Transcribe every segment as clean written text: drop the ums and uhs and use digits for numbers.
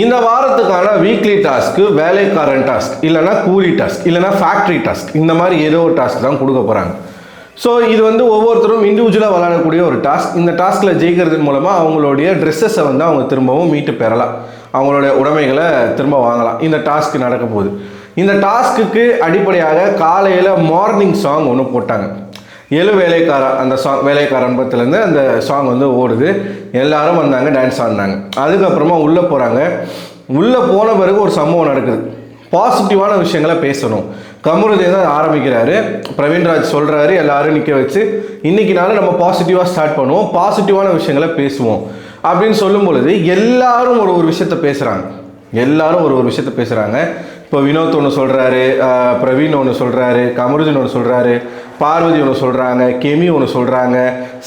இந்த வாரத்துக்கான weekly task வேலைக்காரன் டாஸ்க், இல்லைனா கூலி டாஸ்க், இல்லைனா ஃபேக்ட்ரி டாஸ்க், இந்த மாதிரி ஏதோ ஒரு டாஸ்க் தான் கொடுக்க போகிறாங்க. ஸோ இது வந்து ஒவ்வொருத்தரும் இண்டிவிஜுவலாக விளையாடக்கூடிய ஒரு டாஸ்க். இந்த டாஸ்கில் ஜெயிக்கிறது மூலமாக அவங்களுடைய ட்ரெஸ்ஸஸை வந்து அவங்க திரும்பவும் மீட்டு பெறலாம், அவங்களுடைய உடைமைகளை திரும்ப வாங்கலாம். இந்த டாஸ்க் நடக்க போகுது. இந்த டாஸ்க்குக்கு அடிப்படையாக காலையில் மார்னிங் சாங் ஒன்று போட்டாங்க. எழு வேலைக்காரா, அந்த சாங் வேலைக்காரன் பத்திலேருந்து அந்த சாங் வந்து ஓடுது. எல்லாரும் வந்தாங்க, டான்ஸ் ஆடினாங்க. அதுக்கப்புறமா உள்ளே போகிறாங்க. உள்ளே போன பிறகு ஒரு சம்பவம் நடக்குது. பாசிட்டிவான விஷயங்களை பேசணும். கமருதீன் தான் ஆரம்பிக்கிறாரு. பிரவீன்ராஜ் சொல்கிறாரு, எல்லாரும் நிற்க வச்சு இன்னைக்கு நாள் நம்ம பாசிட்டிவாக ஸ்டார்ட் பண்ணுவோம், பாசிட்டிவான விஷயங்களை பேசுவோம் அப்படின்னு சொல்லும் பொழுது எல்லாரும் ஒரு விஷயத்த பேசுகிறாங்க. எல்லாரும் ஒரு விஷயத்த பேசுகிறாங்க. இப்போ வினோத் ஒன்று சொல்கிறாரு, பிரவீன் ஒன்று சொல்கிறாரு, கமருதீன் ஒன்று சொல்கிறாரு, பார்வதி ஒன்று சொல்கிறாங்க, கெமி ஒன்று சொல்கிறாங்க,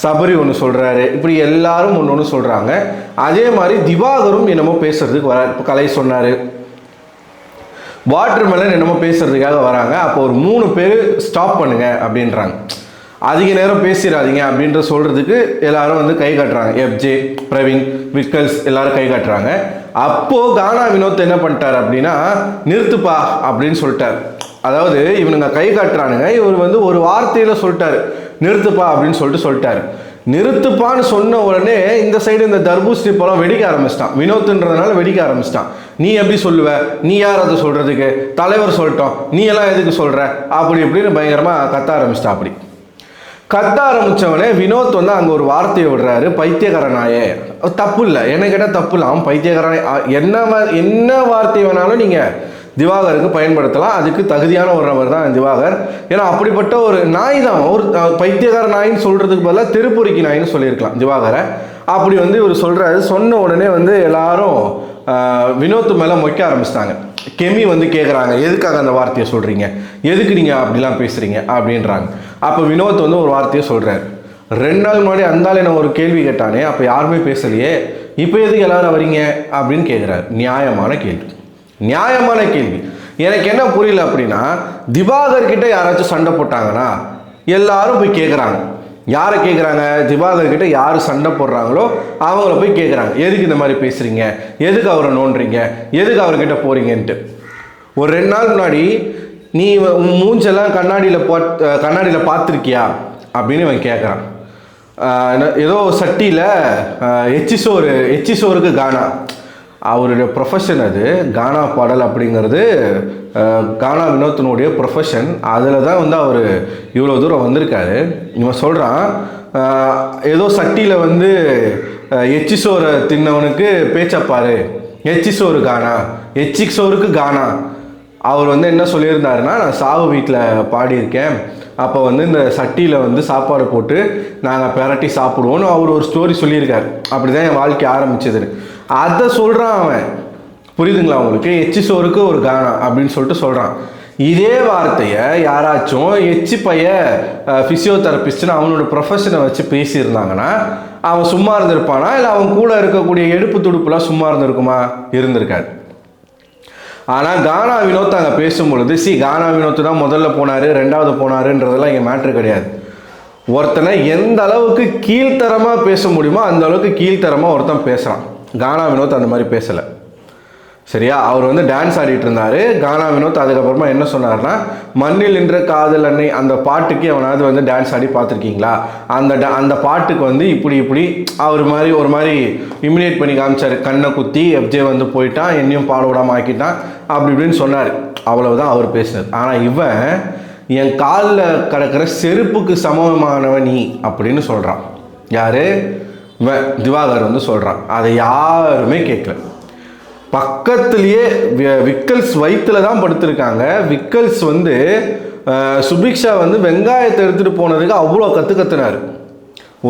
சபரி ஒன்று சொல்கிறாரு. இப்படி எல்லாரும் ஒன்று சொல்கிறாங்க. அதே மாதிரி திவாகரும் என்னமோ பேசுறதுக்கு வர, இப்போ கலை சொன்னார், வாட்டர் மெலன் என்னமோ பேசுறதுக்காக வராங்க. அப்போ ஒரு 3 பேர் ஸ்டாப் பண்ணுங்க அப்படின்றாங்க. அதிக நேரம் பேசிடாதீங்க அப்படின்ற சொல்கிறதுக்கு எல்லாரும் வந்து கை காட்டுறாங்க. எஃப்ஜே, பிரவீன், விக்கல்ஸ் எல்லாரும் கை காட்டுறாங்க. அப்போது கானா வினோத் என்ன பண்ணிட்டார் அப்படின்னா, நிறுத்துப்பா அப்படின்னு சொல்லிட்டார். அதாவது இவனுங்க கை காட்டுறானுங்க, இவர் வந்து ஒரு வார்த்தையில் சொல்லிட்டார், நிறுத்துப்பா அப்படின்னு சொல்லிட்டாரு. நிறுத்துப்பான்னு சொன்ன உடனே இந்த சைடு இந்த தர்பூசணி பழம் வெடிக்க ஆரம்பிச்சிட்டான். வினோத்துன்றதுனால வெடிக்க ஆரம்பிச்சிட்டான். நீ எப்படி சொல்லுவ, நீ யார் அதை சொல்கிறதுக்கு, தலைவர் சொல்லிட்டோம், நீ எல்லாம் எதுக்கு சொல்கிற அப்படி இப்படின்னு பயங்கரமாக கத்த ஆரம்பிச்சிட்டான். அப்படி கத்த ஆரம்பித்தவனே வினோத் வந்து அங்கே ஒரு வார்த்தையை விடுறாரு, பைத்தியக்காரனாயே. தப்பு இல்லை, என்ன கேட்டால் தப்பு இல்லை, அவன் பைத்தியக்காரனே. என்ன வார்த்தை வேணாலும் நீங்கள் திவாகருக்கு பயன்படுத்தலாம், அதுக்கு தகுதியான ஒரு நபர் தான் திவாகர். ஏன்னா அப்படிப்பட்ட ஒரு நாய் தான். ஒரு பைத்தியக்கார நாயின்னு சொல்கிறதுக்கு பதிலாக திருப்பூரிக்கு நாயின்னு சொல்லியிருக்கலாம் திவாகரை. அப்படி வந்து இவர் சொல்கிறாரு. சொன்ன உடனே வந்து எல்லாரும் வினோத்து மேலே மொய்க்க ஆரம்பிச்சிட்டாங்க. கெமி வந்து கேட்குறாங்க, எதுக்காக அந்த வார்த்தையை சொல்கிறீங்க, எதுக்கு நீங்கள் அப்படிலாம் பேசுகிறீங்க அப்படின்றாங்க. அப்போ வினோத் வந்து ஒரு வார்த்தையை சொல்கிறார். 2 நாள் முன்னாடி அந்தாலும் என்ன ஒரு கேள்வி கேட்டானே, அப்போ யாருமே பேசலையே, இப்போ எதுக்கு எல்லாரும் வரீங்க அப்படின்னு கேட்குறாரு. நியாயமான கேள்வி, நியாயமான கேள்வி. எனக்கு என்ன புரியல அப்படின்னா, திவாகர் கிட்ட யாராச்சும் சண்டை போட்டாங்கன்னா எல்லாரும் போய் கேட்குறாங்க. யாரை கேட்குறாங்க? திவாகர் கிட்ட யார் சண்டை போடுறாங்களோ அவங்கள போய் கேட்குறாங்க, எதுக்கு இந்த மாதிரி பேசுகிறீங்க, எதுக்கு அவரை நோண்டுறீங்க, எதுக்கு அவர்கிட்ட போகிறீங்கன்ட்டு. ஒரு 2 நாள் முன்னாடி நீ மூஞ்செல்லாம் கண்ணாடியில் பார்த்துருக்கியா அப்படின்னு இவன் கேட்குறான். ஏதோ சட்டியில் எச்சி சோறுக்கு கானா, அவருடைய ப்ரொஃபஷன் அது. கானா பாடல் அப்படிங்கிறது கானா வினோத்தினுடைய ப்ரொஃபஷன். அதில் தான் வந்து அவர் இவ்வளோ தூரம் வந்திருக்காரு. இவன் சொல்கிறான், ஏதோ சட்டியில் வந்து எச்சி சோறை தின்னவனுக்கு பேச்சப்பாரு, எச்சி சோறு கானா, எச்சி சோறுக்கு கானா. அவர் வந்து என்ன சொல்லியிருந்தாருன்னா, நான் சாவு வீட்டில் பாடியிருக்கேன், அப்போ வந்து இந்த சட்டியில் வந்து சாப்பாடு போட்டு நாங்கள் பெரட்டி சாப்பிடுவோன்னு அவர் ஒரு ஸ்டோரி சொல்லியிருக்காரு. அப்படி தான் என் வாழ்க்கை ஆரம்பிச்சதுன்னு அதை சொல்கிறான் அவன். புரியுதுங்களா உங்களுக்கு? எச்சி சோறுக்கு ஒரு கானா அப்படின்னு சொல்லிட்டு சொல்கிறான். இதே வார்த்தையை யாராச்சும் எச்சி பைய ஃபிசியோதெரபிஸ்ட்னு அவனோட ப்ரொஃபஷனை வச்சு பேசியிருந்தாங்கன்னா அவன் சும்மா இருந்திருப்பானா, இல்லை அவன் கூட இருக்கக்கூடிய எடுப்பு துடுப்புலாம் சும்மா இருந்திருக்குமா? இருந்திருக்காது. ஆனால் கானா வினோத் அங்கே பேசும்பொழுது, கானா வினோத் தான் முதல்ல போனார், 2வது போனாருன்றதெல்லாம் இங்கே மேட்ரு கிடையாது. ஒருத்தனை எந்த அளவுக்கு கீழ்த்தரமாக பேச முடியுமோ அந்த அளவுக்கு கீழ்த்தரமாக ஒருத்தன் பேசுகிறான். கானா வினோத் அந்த மாதிரி பேசலை, சரியா? அவர் வந்து டான்ஸ் ஆடிட்டு இருந்தார். கானா வினோத் அதுக்கப்புறமா என்ன சொன்னார்னா, மண்ணில் நின்ற காதல் அன்னை அந்த பாட்டுக்கு அவனாவது வந்து டான்ஸ் ஆடி பார்த்துருக்கீங்களா, அந்த பாட்டுக்கு வந்து இப்படி அவர் மாதிரி ஒரு மாதிரி இமினேட் பண்ணி காமிச்சார். கண்ணை குத்தி எஃப்ஜே வந்து போயிட்டான், என்னையும் பாட விடாமல் ஆக்கிட்டான், அப்படி இப்படின்னு சொன்னார். அவ்வளவுதான் அவர் பேசினது. ஆனால் இவன் என் காலில் கிடக்கிற செருப்புக்கு சமமானவன் நீ அப்படின்னு சொல்கிறான். யார்? இவன் திவாகர் வந்து சொல்கிறான். அதை யாருமே கேட்கல. பக்கத்துலேயே விக்கல்ஸ் வயிற்றுல தான் படுத்திருக்காங்க. விக்கல்ஸ் வந்து சுபிக்ஷா வந்து வெங்காயத்தை எடுத்துகிட்டு போனதுக்கு அவ்வளோ கற்றுனார்.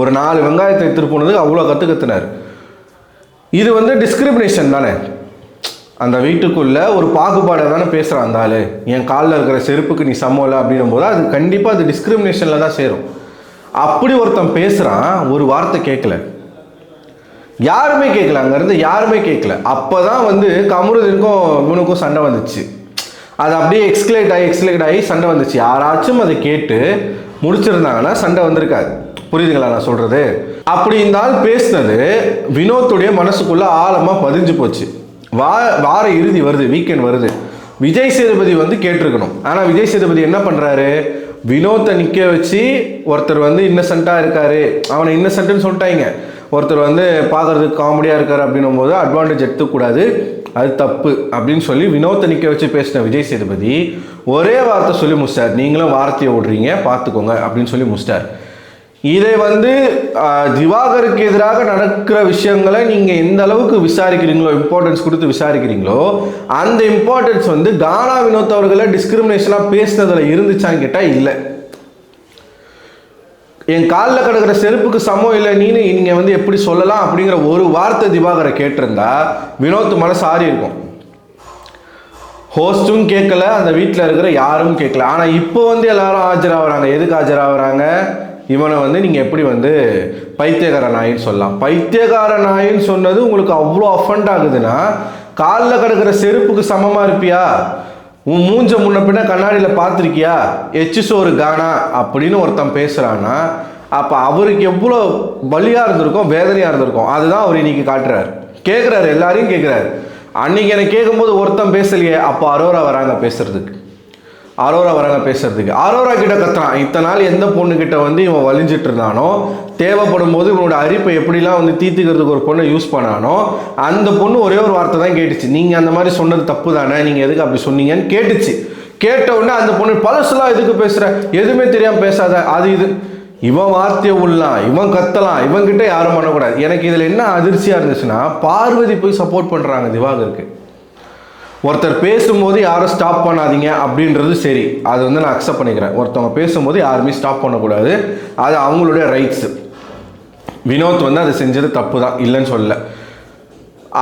ஒரு 4 வெங்காயத்தை எடுத்துகிட்டு போனதுக்கு அவ்வளோ கற்றுனார். இது வந்து டிஸ்கிரிமினேஷன் தானே. அந்த வீட்டுக்குள்ளே ஒரு பாகுபாடை தானே பேசுகிறான் அந்த ஆள். என் காலில் இருக்கிற செருப்புக்கு நீ சமம் இல்லை அப்படின்னும் போது அது கண்டிப்பாக அது டிஸ்கிரிமினேஷனில் தான் சேரும். அப்படி ஒருத்தன் பேசுகிறான், ஒரு வார்த்தை கேட்கல, யாருமே கேட்கல, அங்கேருந்து யாருமே கேட்கல. அப்போ தான் வந்து கமருதீனுக்கும் இவனுக்கும் சண்டை வந்துச்சு. அது அப்படியே எக்ஸ்கலேட் ஆகி சண்டை வந்துச்சு. யாராச்சும் அதை கேட்டு முடிச்சிருந்தாங்கன்னா சண்டை வந்திருக்காது. புரியுதுங்களா நான் சொல்கிறது? அப்படி இந்த ஆள் பேசினது வினோத்துடைய மனசுக்குள்ளே ஆழமாக பதிஞ்சு போச்சு. வார இறுதி வருது, வீக்கெண்ட் வருது. விஜய் சேதுபதி வந்து கேட்டிருக்கணும். ஆனால் விஜய் சேதுபதி என்ன பண்ணுறாரு, வினோத்தை நிற்க வச்சு ஒருத்தர் வந்து இன்னசென்ட்டாக இருக்காரு, அவனை இன்னசென்ட்னு சொல்லிட்டாங்க, ஒருத்தர் வந்து பார்க்குறதுக்கு காமெடியாக இருக்கார் அப்படின்னும் போது அட்வான்டேஜ் எடுத்துக்கூடாது, அது தப்பு அப்படின்னு சொல்லி வினோத்தை நிற்க வச்சு பேசின விஜய் சேதுபதி ஒரே வார்த்தை சொல்லி முடிச்சிட்டார், நீங்களும் வார்த்தையை விடுறீங்க பார்த்துக்கோங்க அப்படின்னு சொல்லி முடிச்சிட்டார். இதை வந்து திவாகருக்கு எதிராக நடக்கிற விஷயங்களை நீங்கள் எந்த அளவுக்கு விசாரிக்கிறீங்களோ, இம்பார்ட்டன்ஸ் கொடுத்து விசாரிக்கிறீங்களோ, அந்த இம்பார்ட்டன்ஸ் வந்து கானா வினோத் அவர்களை டிஸ்கிரிமினேஷனாக பேசினதில் இருந்துச்சான்னு கேட்டால் இல்லை. என் காலில் கிடக்கிற செருப்புக்கு சமம் இல்லை நீனு நீங்கள் வந்து எப்படி சொல்லலாம் அப்படிங்கிற ஒரு வார்த்தை திவாகரை கேட்டிருந்தா வினோத் மனசு ஆறி இருக்கும். ஹோஸ்ட்டும் கேட்கல, அந்த வீட்டில் இருக்கிற யாரும் கேட்கல. ஆனால் இப்போ வந்து எல்லாரும் ஆஜராகிறாங்க. எதுக்கு ஆஜராகிறாங்க, இவனை வந்து நீங்கள் எப்படி வந்து பைத்தியகார நாயின்னு சொல்லலாம். பைத்தியகார நாயின்னு சொன்னது உங்களுக்கு அவ்வளோ அஃபண்ட் ஆகுதுன்னா காலில் கிடக்கிற செருப்புக்கு சமமாக இருப்பியா? உன் மூஞ்ச முன்ன பின்ன கண்ணாடியில் பார்த்துருக்கியா? எச்சு சோறு கானா அப்படின்னு ஒருத்தன் பேசுகிறான்னா அப்போ அவருக்கு எவ்வளோ வலியாக இருந்திருக்கும், வேதனையாக இருந்திருக்கும். அதுதான் அவர் இன்னைக்கு காட்டுறாரு, கேட்குறாரு, எல்லாரையும் கேட்குறாரு. அன்னைக்கு எனக்கு கேட்கும்போது ஒருத்தன் பேசலையே, அப்போ அரோரா வராங்க பேசுறதுக்கு, அரோரா கிட்ட கத்துறான். இத்தனை நாள் எந்த பொண்ணுக்கிட்ட வந்து இவன் வலிஞ்சிட்டு இருந்தானோ, தேவைப்படும் போது இவனோட அரிப்பை எப்படிலாம் வந்து தீர்த்துக்கிறதுக்கு ஒரு பொண்ணை யூஸ் பண்ணானோ, அந்த பொண்ணு ஒரே ஒரு வார்த்தை தான் கேட்டுச்சு, நீங்கள் அந்த மாதிரி சொன்னது தப்பு தானே, நீங்கள் எதுக்கு அப்படி சொன்னீங்கன்னு கேட்டுச்சு. கேட்ட உடனே அந்த பொண்ணு பழசுலாம் எதுக்கு பேசுகிற, எதுவுமே தெரியாமல் பேசாத, அது இது, இவன் வார்த்தையை உள்ளலாம், இவன் கத்தலாம், இவன்கிட்ட யாரும் பண்ணக்கூடாது. எனக்கு இதில் என்ன அதிர்ச்சியாக இருந்துச்சுன்னா, பார்வதி போய் சப்போர்ட் பண்ணுறாங்க திவாகருக்கு. ஒருத்தர் பேசும்போது யாரும் ஸ்டாப் பண்ணாதீங்க அப்படின்றது சரி, அது வந்து நான் அக்செப்ட் பண்ணிக்கிறேன். ஒருத்தவங்க பேசும்போது யாருமே ஸ்டாப் பண்ணக்கூடாது, அது அவங்களுடைய ரைட்ஸு. வினோத் வந்து அதை செஞ்சது தப்பு தான், இல்லைன்னு சொல்லல.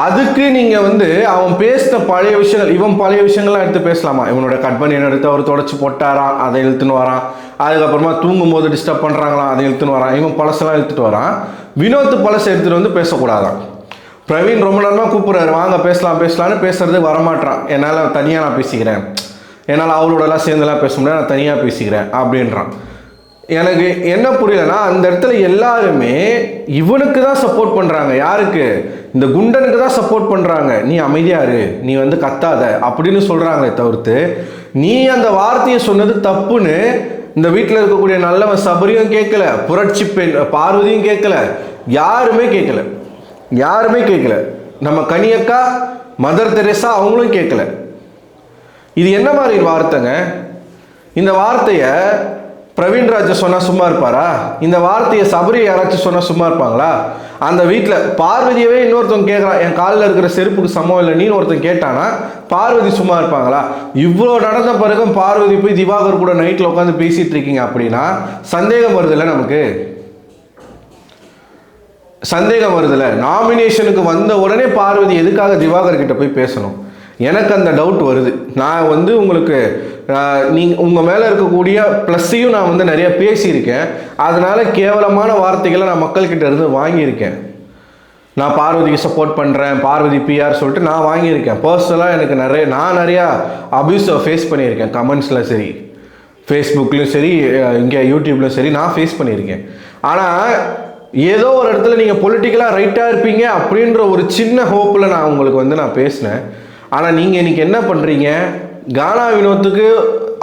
அதுக்கு நீங்கள் வந்து அவன் பேசின பழைய விஷயங்கள், இவன் பழைய விஷயங்கள்லாம் எடுத்து பேசலாமா? இவனோட கட்பனியனை எடுத்து அவர் தொடச்சி போட்டாரான், அதை இழுத்துன்னு வரான். அதுக்கப்புறமா தூங்கும் போது டிஸ்டர்ப் பண்ணுறாங்களாம், அதை இழுத்துன்னு வரான். இவன் பழசெல்லாம் இழுத்துட்டு வரான். வினோத் பழசை எடுத்துகிட்டு வந்து பேசக்கூடாதான். பிரவீன் ரொம்ப நேரமாக கூப்பிட்றாரு, வாங்க பேசலாம்னு பேசுறதுக்கு வரமாட்டான். என்னால் தனியாக நான் பேசிக்கிறேன், என்னால் அவளோடலாம் சேர்ந்துலாம் பேச முடியாது, நான் தனியாக பேசிக்கிறேன் அப்படின்றான். எனக்கு என்ன புரியலன்னா, அந்த இடத்துல எல்லாருமே இவனுக்கு தான் சப்போர்ட் பண்ணுறாங்க. யாருக்கு? இந்த குண்டனுக்கு தான் சப்போர்ட் பண்ணுறாங்க. நீ அமைதியாரு, நீ வந்து கத்தாத அப்படின்னு சொல்கிறாங்களே தவிர்த்து, நீ அந்த வார்த்தையை சொன்னது தப்புன்னு இந்த வீட்டில் இருக்கக்கூடிய நல்லவன் சபரியும் கேட்கல, புரட்சி பெண் பார்வதியும் கேட்கல, யாருமே கேட்கல. நம்ம கனியக்கா, மதர் தெரேசா அவங்களும் கேட்கல. இது என்ன மாதிரி வார்த்தைங்க? இந்த வார்த்தையை பிரவீன்ராஜை சொன்னால் சும்மா இருப்பாரா? இந்த வார்த்தையை சபரி யாராச்சும் சொன்னால் சும்மா இருப்பாங்களா? அந்த வீட்டில் பார்வதியவே இன்னொருத்தவங்க கேட்குறான், என் காலில் இருக்கிற செருப்புக்கு சமம் இல்லை நீன்னு ஒருத்தன் கேட்டானா பார்வதி சும்மா இருப்பாங்களா? இவ்வளோ நடந்த பிறகும் பார்வதி போய் திவாகர் கூட நைட்டில் உட்காந்து பேசிகிட்டு இருக்கீங்க அப்படின்னா சந்தேகம் வருதில்ல, நமக்கு சந்தேகம் வருதில்ல. நாமினேஷனுக்கு வந்த உடனே பார்வதி எதுக்காக திவாகர் கிட்ட போய் பேசணும்? எனக்கு அந்த டவுட் வருது. நான் வந்து உங்களுக்கு உங்கள் மேலே இருக்கக்கூடிய ப்ளஸ்ஸையும் நான் வந்து நிறைய பேசியிருக்கேன். அதனால் கேவலமான வார்த்தைகளை நான் மக்கள்கிட்ட இருந்து வாங்கியிருக்கேன். நான் பார்வதிக்கு சப்போர்ட் பண்ணுறேன், பார்வதி பிஆர் சொல்லிட்டு நான் வாங்கியிருக்கேன். பர்சனலாக எனக்கு நிறையா அப்யூஸை ஃபேஸ் பண்ணியிருக்கேன். கமெண்ட்ஸில் சரி, ஃபேஸ்புக்லேயும் சரி, இங்கே யூடியூப்லையும் சரி, நான் ஃபேஸ் பண்ணியிருக்கேன். ஆனால் ஏதோ ஒரு இடத்துல நீங்கள் பொலிட்டிக்கலாக ரைட்டாக இருப்பீங்க அப்படின்ற ஒரு சின்ன ஹோப்பில் நான் உங்களுக்கு வந்து நான் பேசினேன். ஆனால் நீங்கள் இன்றைக்கி என்ன பண்ணுறீங்க? கானா வினோத்துக்கு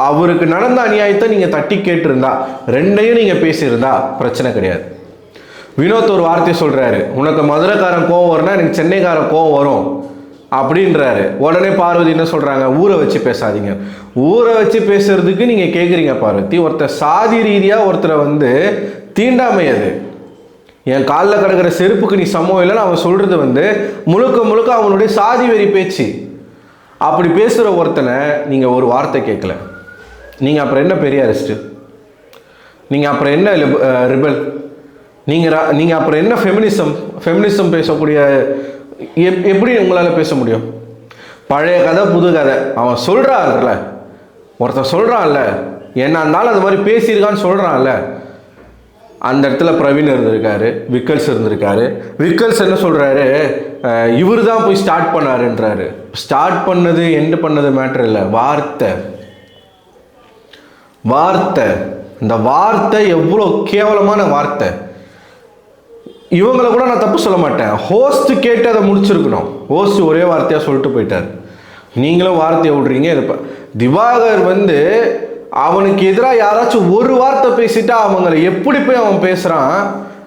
அவருக்கு நடந்த அநியாயத்தை நீங்கள் தட்டி கேட்டிருந்தா, ரெண்டையும் நீங்கள் பேசியிருந்தா பிரச்சனை கிடையாது. வினோத் ஒரு வார்த்தையை சொல்கிறாரு, உனக்கு மதுரைக்காரன் கோவம் வரும்னா எனக்கு சென்னைக்காரன் கோவம் வரும் அப்படின்றாரு. உடனே பார்வதி என்ன சொல்கிறாங்க, ஊரை வச்சு பேசாதீங்க. ஊரை வச்சு பேசுறதுக்கு நீங்கள் கேட்குறீங்க பார்வதி. ஒருத்தர் சாதி ரீதியாக ஒருத்தரை வந்து தீண்டாமை, அது என் காலில் கிடக்கிற செருப்புக்கு நீ சமம் இல்லைன்னு அவன் சொல்கிறது வந்து முழுக்க அவனுடைய சாதி வெறி பேச்சு. அப்படி பேசுகிற ஒருத்தனை நீங்கள் ஒரு வார்த்தை கேட்கல, நீங்கள் அப்புறம் என்ன பெரியாரிஸ்ட்டு? நீங்கள் அப்புறம் என்ன ரிபல்? நீங்கள் அப்புறம் என்ன ஃபெமினிசம் பேசக்கூடிய எப்படி உங்களால் பேச முடியும்? பழைய கதை புது கதை. அவன் சொல்கிறான்ல, ஒருத்தன் சொல்கிறான்ல, என்ன இருந்தாலும் அது மாதிரி பேசியிருக்கான்னு சொல்கிறான்ல. அந்த இடத்துல பிரவீன் இருந்திருக்காரு, விக்கல்ஸ் இருந்திருக்காரு. விக்கல்ஸ் என்ன சொல்கிறாரு, இவர் தான் போய் ஸ்டார்ட் பண்ணாருன்றாரு. ஸ்டார்ட் பண்ணது எண்டு பண்ணது மேட்ரு இல்லை, வார்த்தை. இந்த வார்த்தை எவ்வளோ கேவலமான வார்த்தை. இவங்களை கூட நான் தப்பு சொல்ல மாட்டேன். ஹோஸ்ட் கேட்டு அதை முடிச்சிருக்கணும். ஹோஸ்ட் ஒரே வார்த்தையாக சொல்லிட்டு போயிட்டார். நீங்களும் வார்த்தையை விட்றீங்க. இது திவாகர் வந்து அவனுக்கு எதிராக யாராச்சும் ஒரு வார்த்தை பேசிட்டா அவங்களை எப்படி போய் அவன் பேசுகிறான்.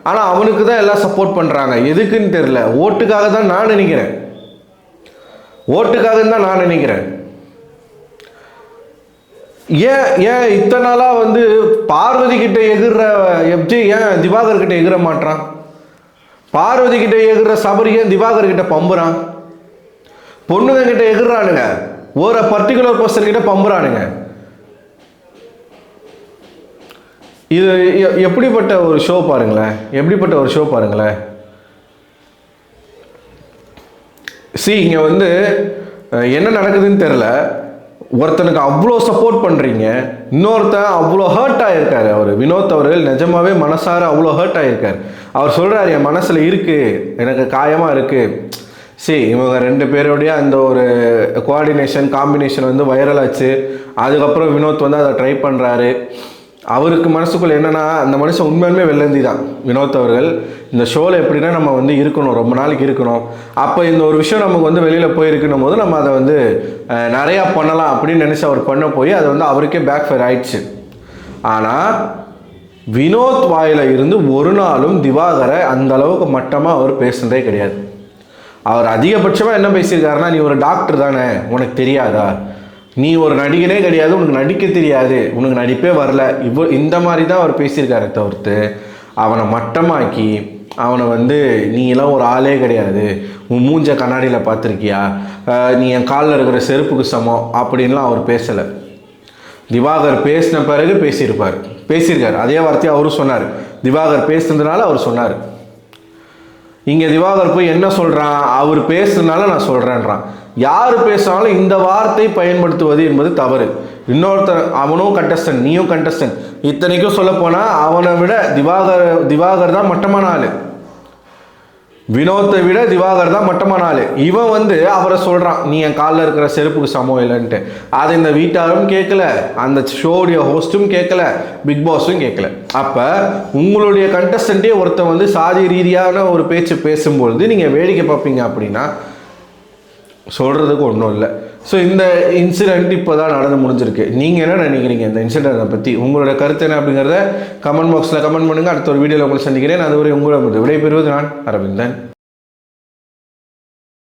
ஆனால் அவனுக்கு தான் எல்லாம் சப்போர்ட் பண்ணுறாங்க. எதுக்குன்னு தெரியல. ஓட்டுக்காக தான் நான் நினைக்கிறேன். ஓட்டுக்காக தான் நான் நினைக்கிறேன். ஏன் இத்தனை நாளாக வந்து பார்வதி கிட்ட எகிற எப்ஜே ஏன் திவாகர் கிட்ட எகிற மாட்டான்? பார்வதி கிட்ட எகிற சபரி ஏன் திவாகர் கிட்ட பம்புறான்? பொண்ணுங்க கிட்ட எகிர்றானுங்க, ஒரு பர்டிகுலர் பர்சன் கிட்ட பம்புறானுங்க. இது எப்படிப்பட்ட ஒரு ஷோ பாருங்களேன், எப்படிப்பட்ட ஒரு ஷோ பாருங்களேன். இங்கே வந்து என்ன நடக்குதுன்னு தெரில. ஒருத்தனுக்கு அவ்வளோ சப்போர்ட் பண்ணுறீங்க, இன்னொருத்தன் அவ்வளோ ஹர்ட் ஆகிருக்காரு. அவர் வினோத் அவர்கள் நிஜமாவே மனசார அவ்வளோ ஹர்ட் ஆகிருக்கார். அவர் சொல்கிறார், என் மனசில் இருக்குது, எனக்கு காயமாக இருக்குது. இவங்க 2 பேருடைய அந்த ஒரு கோஆர்டினேஷன் காம்பினேஷன் வந்து வைரல் ஆச்சு. அதுக்கப்புறம் வினோத் வந்து அதை ட்ரை பண்ணுறாரு. அவருக்கு மனசுக்குள்ளே என்னென்னா, அந்த மனுஷன் உண்மையுமே வெள்ளந்தி தான் வினோத் அவர்கள். இந்த ஷோவில் எப்படின்னா நம்ம வந்து இருக்கணும், ரொம்ப நாளைக்கு இருக்கணும். அப்போ இந்த ஒரு விஷயம் நமக்கு வந்து வெளியில் போயிருக்கணும் போது நம்ம அதை வந்து நிறையா பண்ணலாம் அப்படின்னு நினச்சி அவர் பண்ண போய் அது வந்து அவருக்கே பேக் ஃபயர் ஆயிடுச்சு. ஆனால் வினோத் வாயில் இருந்து ஒரு நாளும் திவாகரை அந்த அளவுக்கு மட்டமாக அவர் பேசுனதே கிடையாது. அவர் அதிகபட்சமாக என்ன பேசியிருக்காருன்னா, நீ ஒரு டாக்டர் தானே, உனக்கு தெரியாதா, நீ ஒரு நடிகனே கிடையாது, உனக்கு நடிக்க தெரியாது, உனக்கு நடிப்பே வரல, இந்த மாதிரி தான் அவர் பேசியிருக்காரு. தவிர்த்து அவனை மட்டமாக்கி அவனை வந்து நீ எல்லாம் ஒரு ஆளே கிடையாது, உன் மூஞ்ச கண்ணாடியில் பார்த்துருக்கியா, நீ என் காலில் இருக்கிற செருப்புக்கு சமம் அப்படின்லாம் அவர் பேசலை. திவாகர் பேசின பிறகு பேசியிருக்கார். அதே வார்த்தையை அவரும் சொன்னார். திவாகர் பேசுனதுனால அவர் சொன்னார். இங்கே திவாகர் போய் என்ன சொல்கிறான், அவர் பேசுறதுனால நான் சொல்கிறேன்றான். யார் பேசினாலும் இந்த வார்த்தை பயன்படுத்துவது என்பது தவறு. இன்னொருத்தர் அவனும் கண்டஸ்டன்ட், நீயும் கண்டஸ்டன்ட். இத்தனைக்கும் சொல்ல போனால் அவனை விட திவாகர் தான் மட்டமான ஆள். வினோத்தை விட திவாகர் தான் மட்டமான ஆள். இவன் வந்து அவரை சொல்கிறான், நீ என் காலில் இருக்கிற செருப்புக்கு சமம் இல்லைன்ட்டு. அதை இந்த வீட்டாரும் கேட்கல, அந்த ஷோடைய ஹோஸ்ட்டும் கேட்கல, பிக் பாஸும் கேட்கல. அப்போ உங்களுடைய கண்டஸ்டண்ட்டே ஒருத்தன் வந்து சாதி ரீதியான ஒரு பேச்சு பேசும்பொழுது நீங்கள் வேடிக்கை பார்ப்பீங்க அப்படின்னா சொல்கிறதுக்கு ஒன்றும் இல்லை. இந்த இன்சிடெண்ட் இப்போ தான் நடந்து முடிஞ்சிருக்கு. நீங்கள் என்ன நினைக்கிறீங்க இந்த இன்சிடெண்ட்டை பற்றி? உங்களோட கருத்து என்ன அப்படிங்கிறத கமெண்ட் பாக்ஸில் கமெண்ட் பண்ணுங்கள். அடுத்த ஒரு வீடியோவில் உங்களை சந்திக்கிறேன். அதுவரை உங்களை விடைபெறுவது நான் அரவிந்தன்.